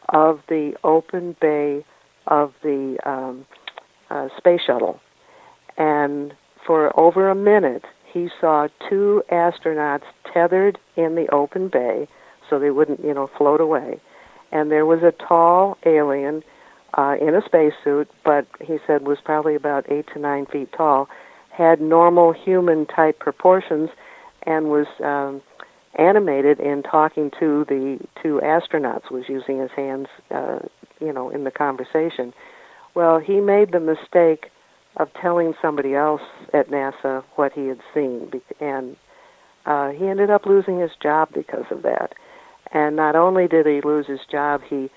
of the open bay of the space shuttle. And for over a minute, he saw two astronauts tethered in the open bay so they wouldn't, float away. And there was a tall alien in a spacesuit, but he said was probably about 8 to 9 feet tall, had normal human-type proportions, and was animated in talking to the two astronauts, was using his hands, in the conversation. Well, he made the mistake of telling somebody else at NASA what he had seen, and he ended up losing his job because of that. And not only did he lose his job, he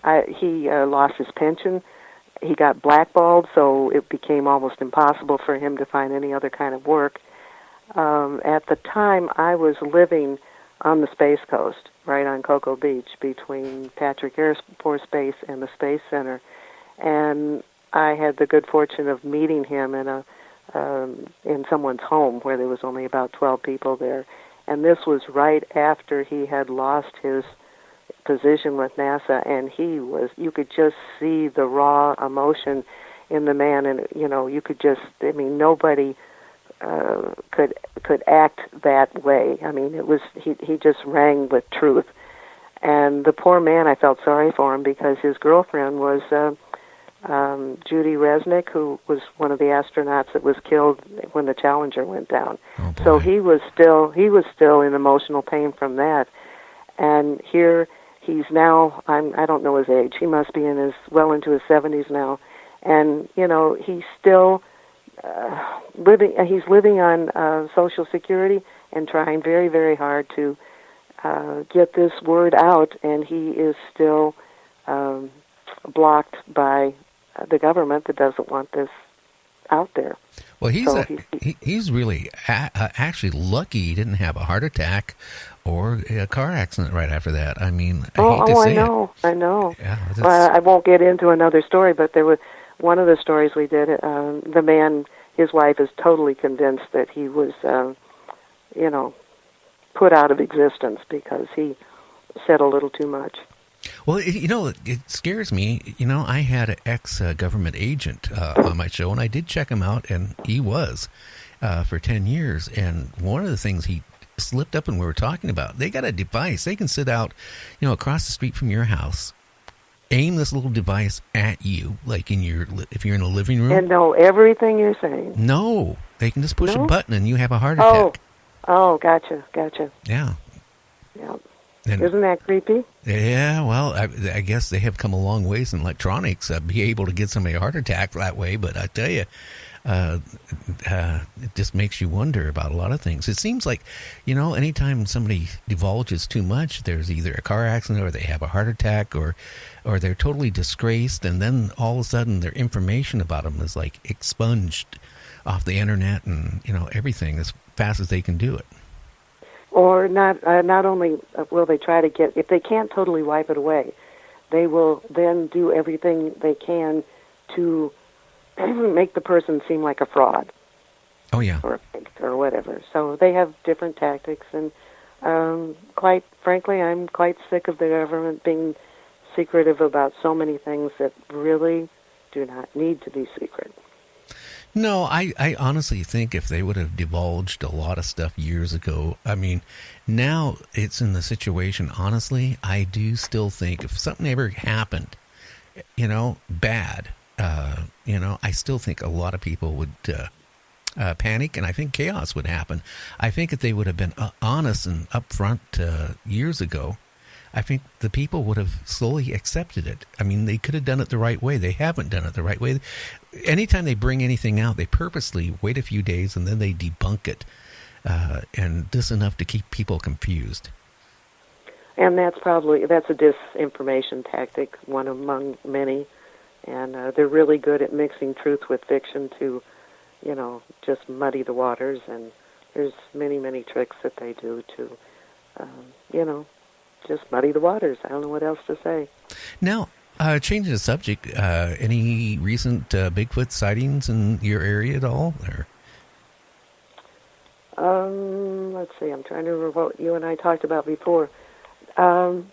lost his pension. He got blackballed, so it became almost impossible for him to find any other kind of work. At the time, I was living on the Space Coast, right on Cocoa Beach, between Patrick Air Force Base and the Space Center. And I had the good fortune of meeting him in someone's home where there was only about 12 people there. And this was right after he had lost his position with NASA, and you could just see the raw emotion in the man, and you could just, nobody could act that way. It was he just rang with truth. And the poor man, I felt sorry for him because his girlfriend was Judy Resnick, who was one of the astronauts that was killed when the Challenger went down. Oh, boy. So he was still in emotional pain from that. And here he's now, I don't know his age. He must be well into his 70s now. And, he's still he's living on Social Security and trying very, very hard to get this word out, and he is still blocked by the government that doesn't want this out there. Well, he's really actually lucky he didn't have a heart attack or a car accident right after that. I hate to say it. I know. Yeah, well, I won't get into another story, but there was one of the stories we did. The man, his wife, is totally convinced that he was, put out of existence because he said a little too much. Well, it scares me. I had an ex-government agent on my show, and I did check him out, and he was for 10 years. And one of the things he slipped up when we were talking about, they got a device. They can sit out, across the street from your house, aim this little device at you, like if you're in a living room. And know everything you're saying. No, they can just push a button and you have a heart attack. Oh, gotcha. Yeah. Yeah. And, isn't that creepy? Yeah, well, I guess they have come a long ways in electronics, be able to get somebody a heart attack that way, but I tell you, it just makes you wonder about a lot of things. It seems like, anytime somebody divulges too much, there's either a car accident or they have a heart attack or they're totally disgraced, and then all of a sudden their information about them is expunged off the internet and, everything as fast as they can do it. Or not only will they try to if they can't totally wipe it away, they will then do everything they can to make the person seem like a fraud. Oh, yeah. Or whatever. So they have different tactics, and quite frankly, I'm quite sick of the government being secretive about so many things that really do not need to be secret. No, I honestly think if they would have divulged a lot of stuff years ago, now it's in the situation, honestly, I do still think if something ever happened, bad, I still think a lot of people would panic, and I think chaos would happen. I think if they would have been honest and upfront years ago, I think the people would have slowly accepted it. They could have done it the right way. They haven't done it the right way. Anytime they bring anything out, they purposely wait a few days and then they debunk it, and just enough to keep people confused. And that's a disinformation tactic, one among many, and they're really good at mixing truth with fiction to, just muddy the waters, and there's many, many tricks that they do to, just muddy the waters. I don't know what else to say. Now, changing the subject, any recent Bigfoot sightings in your area at all? Let's see. I'm trying to remember what you and I talked about before. Um,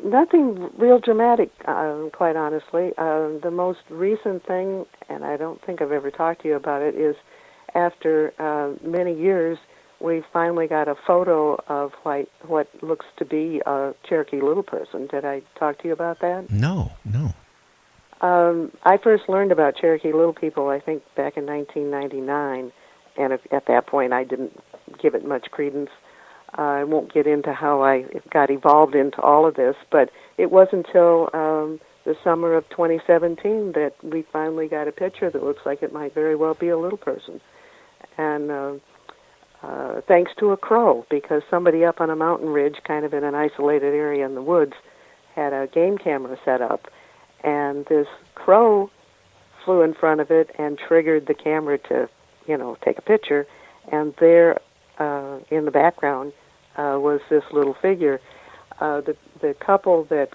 Nothing real dramatic, quite honestly. The most recent thing, and I don't think I've ever talked to you about it, is after many years, we finally got a photo of what looks to be a Cherokee Little Person. Did I talk to you about that? No, no. I first learned about Cherokee Little People, I think, back in 1999, and at that point I didn't give it much credence. I won't get into how I got evolved into all of this, but it wasn't until the summer of 2017 that we finally got a picture that looks like it might very well be a little person. And thanks to a crow, because somebody up on a mountain ridge, kind of in an isolated area in the woods, had a game camera set up, and this crow flew in front of it and triggered the camera to, take a picture, and there in the background was this little figure. The couple that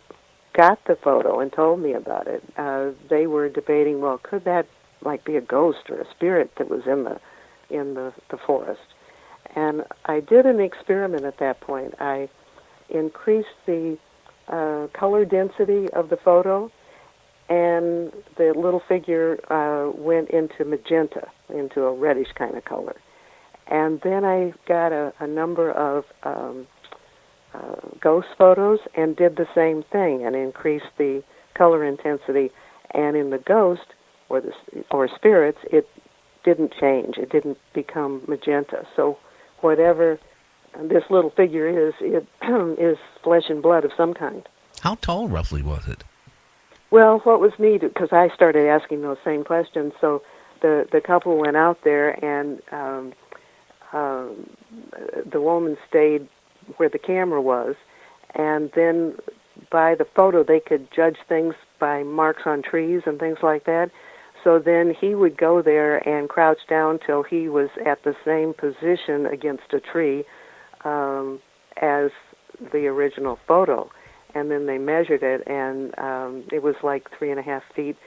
got the photo and told me about it, they were debating, well, could that be a ghost or a spirit that was in the forest? And I did an experiment at that point. I increased the color density of the photo, and the little figure went into magenta, into a reddish kind of color. And then I got a number of ghost photos and did the same thing and increased the color intensity. And in the ghost or spirits, it didn't change. It didn't become magenta. So whatever this little figure is, it is flesh and blood of some kind. How tall roughly was it? Well, what was neat, because I started asking those same questions, so the couple went out there, and the woman stayed where the camera was, and then by the photo they could judge things by marks on trees and things like that. So then he would go there and crouch down till he was at the same position against a tree as the original photo. And then they measured it, and it was like 3.5 feet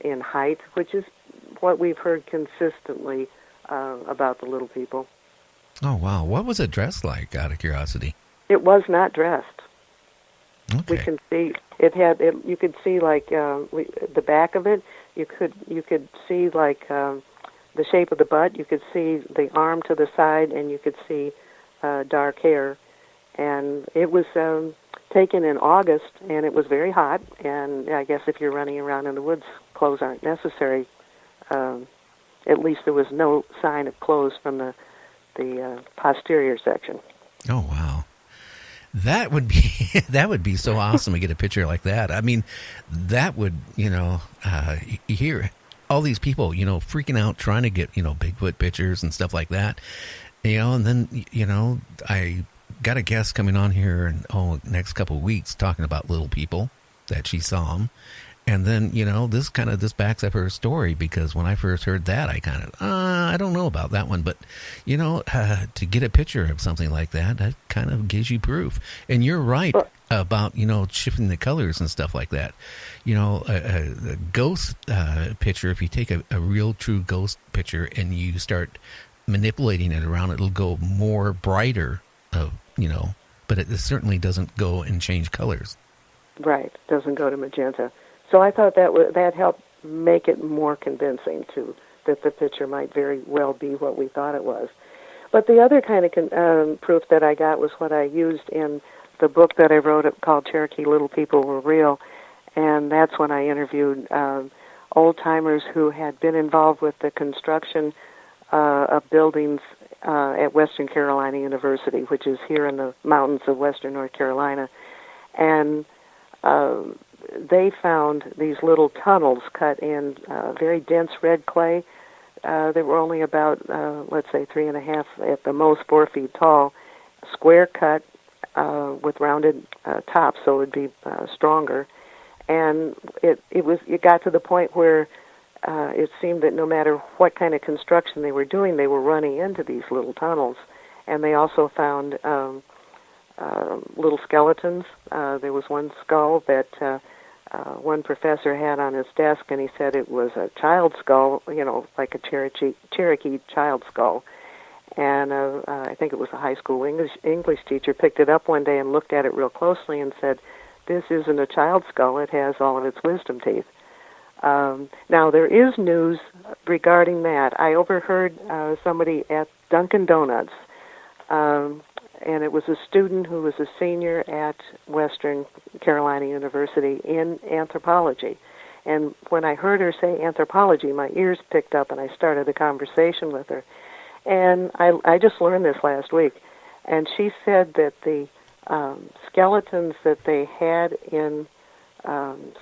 in height, which is what we've heard consistently about the little people. Oh, wow. What was it dressed like, out of curiosity? It was not dressed. Okay. We can see it had. You could see the back of it. You could see the shape of the butt. You could see the arm to the side, and you could see dark hair. And it was taken in August, and it was very hot. And I guess if you're running around in the woods, clothes aren't necessary. At least there was no sign of clothes from the posterior section. Oh, wow. That would be so awesome to get a picture like that. I mean, that would, you hear all these people, freaking out trying to get, Bigfoot pictures and stuff like that. And then, I got a guest coming on here in next couple of weeks talking about little people that she saw them. And then, this backs up her story, because when I first heard that, I kind of, I don't know about that one. But, to get a picture of something like that kind of gives you proof. And you're right about, shifting the colors and stuff like that. A ghost picture, if you take a real true ghost picture and you start manipulating it around, it'll go more brighter, but it certainly doesn't go and change colors. Right. It doesn't go to magenta. So I thought that helped make it more convincing that the picture might very well be what we thought it was. But the other kind of proof that I got was what I used in the book that I wrote called Cherokee Little People Were Real, and that's when I interviewed old-timers who had been involved with the construction of buildings at Western Carolina University, which is here in the mountains of western North Carolina. And they found these little tunnels cut in very dense red clay. They were only about, let's say, 3.5, at the most 4 feet tall, square cut with rounded tops, so it would be stronger. And it got to the point where it seemed that no matter what kind of construction they were doing, they were running into these little tunnels. And they also found little skeletons. There was one skull that one professor had on his desk, and he said it was a child skull, like a Cherokee child skull. And I think it was a high school English teacher picked it up one day and looked at it real closely and said, "This isn't a child's skull. It has all of its wisdom teeth." Now, there is news regarding that. I overheard somebody at Dunkin' Donuts, and it was a student who was a senior at Western Carolina University in anthropology. And when I heard her say anthropology, my ears picked up, and I started a conversation with her. And I just learned this last week. And she said that the skeletons that they had in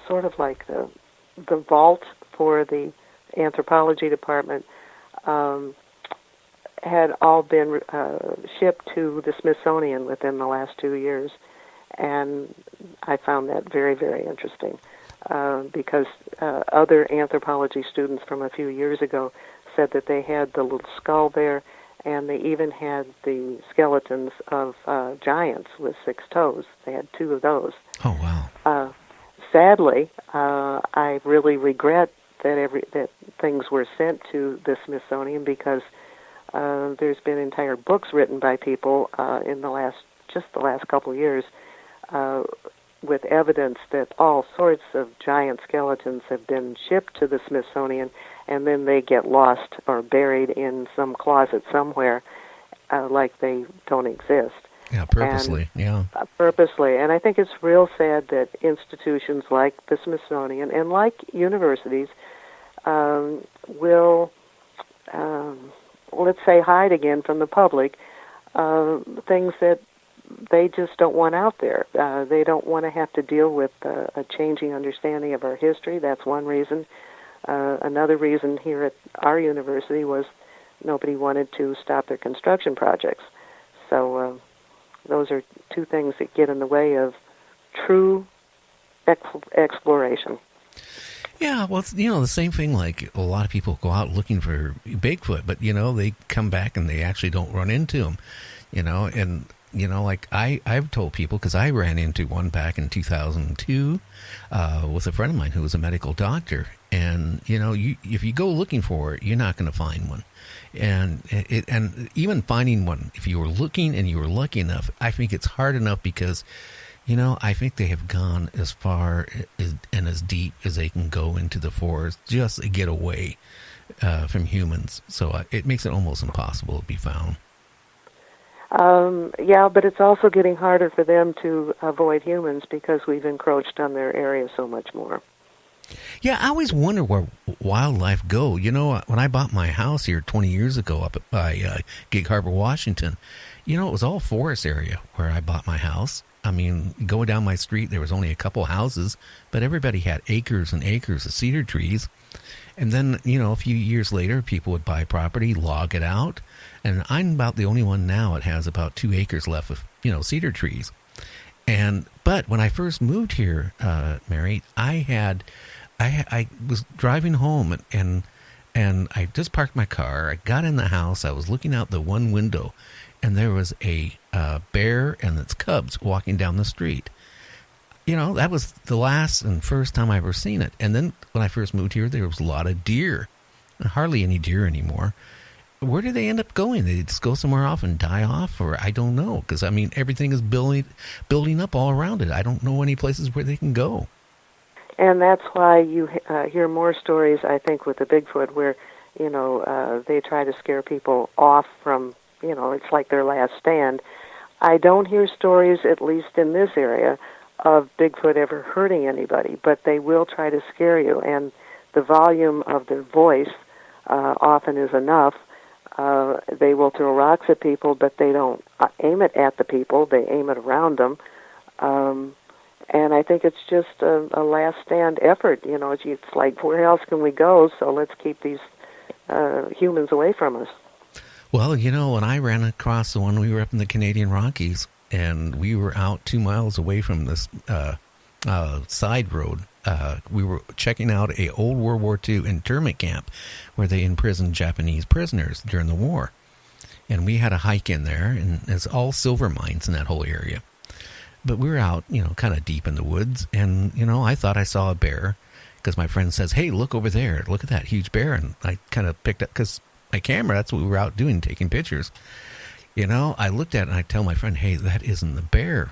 sort of like the vault for the anthropology department had all been shipped to the Smithsonian within the last 2 years. And I found that very, very interesting because other anthropology students from a few years ago said that they had the little skull there, and they even had the skeletons of giants with 6 toes. They had 2 of those. Oh, wow. Sadly, I really regret that things were sent to the Smithsonian because there's been entire books written by people in the last couple of years with evidence that all sorts of giant skeletons have been shipped to the Smithsonian, and then they get lost or buried in some closet somewhere like they don't exist. Yeah, purposely, Purposely. And I think it's real sad that institutions like the Smithsonian and like universities will, let's say, hide again from the public things that they just don't want out there. They don't want to have to deal with a changing understanding of our history. That's one reason. Another reason here at our university was nobody wanted to stop their construction projects. So those are 2 things that get in the way of true exploration. Yeah, well, it's, the same thing, like a lot of people go out looking for Bigfoot, but, they come back and they actually don't run into them, and, like I've told people, because I ran into one back in 2002 with a friend of mine who was a medical doctor, and, if you go looking for it, you're not going to find one. And even finding one, if you were looking and you were lucky enough, I think it's hard enough because, I think they have gone as far and as deep as they can go into the forest just to get away from humans. So it makes it almost impossible to be found. Yeah, but it's also getting harder for them to avoid humans because we've encroached on their area so much more. Yeah, I always wonder where wildlife go. When I bought my house here 20 years ago up by Gig Harbor, Washington, it was all forest area where I bought my house. I mean, go down my street, there was only a couple houses, but everybody had acres and acres of cedar trees. And then, a few years later, people would buy property, log it out, and I'm about the only one now that has about 2 acres left of, cedar trees. But when I first moved here, Mary, I was driving home and I just parked my car. I got in the house. I was looking out the one window, and there was a bear and its cubs walking down the street. That was the last and first time I ever seen it. And then when I first moved here, there was a lot of deer, hardly any deer anymore. Where do they end up going? They just go somewhere off and die off, or I don't know, because everything is building up all around it. I don't know any places where they can go. And that's why you hear more stories, I think, with the Bigfoot, where they try to scare people off from, it's like their last stand. I don't hear stories, at least in this area, of Bigfoot ever hurting anybody, but they will try to scare you, and the volume of their voice often is enough. They will throw rocks at people, but they don't aim it at the people. They aim it around them. And I think it's just a last stand effort. It's like, where else can we go? So let's keep these humans away from us. Well, when I ran across the one, we were up in the Canadian Rockies, and we were out 2 miles away from this side road. We were checking out a old World War II internment camp where they imprisoned Japanese prisoners during the war. And we had a hike in there, and it's all silver mines in that whole area. But we were out, kind of deep in the woods, and, I thought I saw a bear because my friend says, "Hey, look over there. Look at that huge bear." And I kind of picked up, because my camera. That's what we were out doing, taking pictures. I looked at it and I tell my friend, hey, that isn't the bear.